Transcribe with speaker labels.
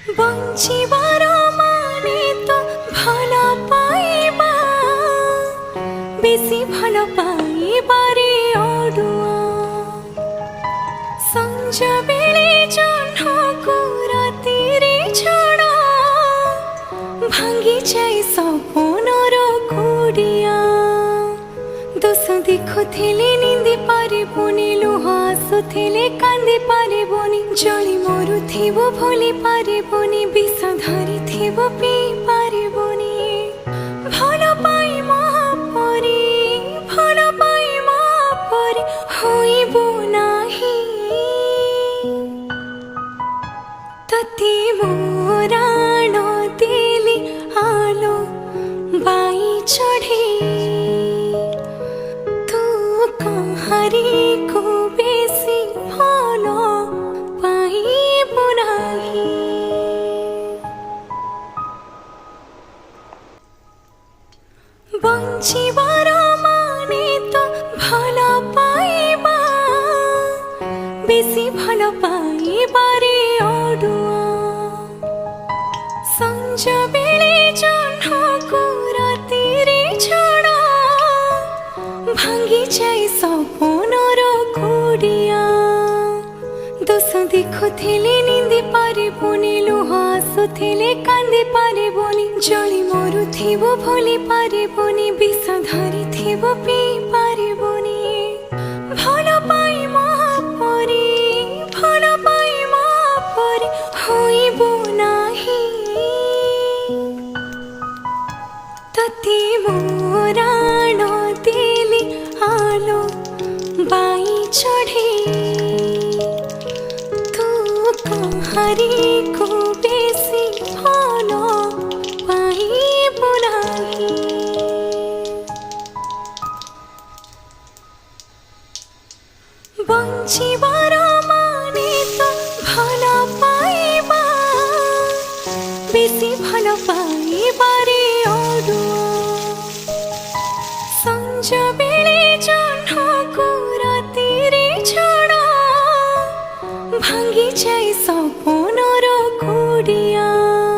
Speaker 1: বঞ্চিবার মানে তো ভালো পাইবা, বেশি ভালো পাইবারে অড়ুয়া। সঞ্জ বেড়ে জহ্নকু রাতিরে ছড়া, ভাঙ্গি যাই সপনর কুড়িয়া। দোষ দেখুলে নিন্দি পারিবনি, লুহ আসুলে কান্দি পারিবনি, জଳି মরুথিব ভুলি পারিবনি, বিষ ধরিথিব পিই পারিবনি। ভাল পাই মহাপরি, ভাল পাই মহাপরি হইব নাহি। ততি মোরাণ দেলি আলো বাই চढ़े, তু কাহারিকু বেশি ভাল পাইব নাহি। বঞ্চিবার মানে তো ভালো পাইবা, বেশি ভালো পাইবারে অড়ুয়া। সঞ্জ বেড়ে জহ্নকু রাতিরে ছড়া, ভাঙ্গি যাই সপনর কুড়িয়া। দোষ দেখুলে নিন্দি পারিবনি, লুহ আসুলে কান্দি পারিবনি, জଳି মরুথিব ভুলি পারিবনি, বিষ ধরিথিব পিই পারিবনি। ভাল পাই মহাপরি, ভাল পাই মহাপরি হইব নাহি। ততি মোরাণ দেলি আলো বাই চढ़े, তু কাহারিকু বেশি ভাল পাইব নাহি। বঞ্চিবার মানে তো ভালো পাইবা, বেশি ভালো পাইবারে অড়ুয়া। সঞ্জ বেড়ে জহ্নকু রাতিরে ছড়া, ভাঙ্গি যাই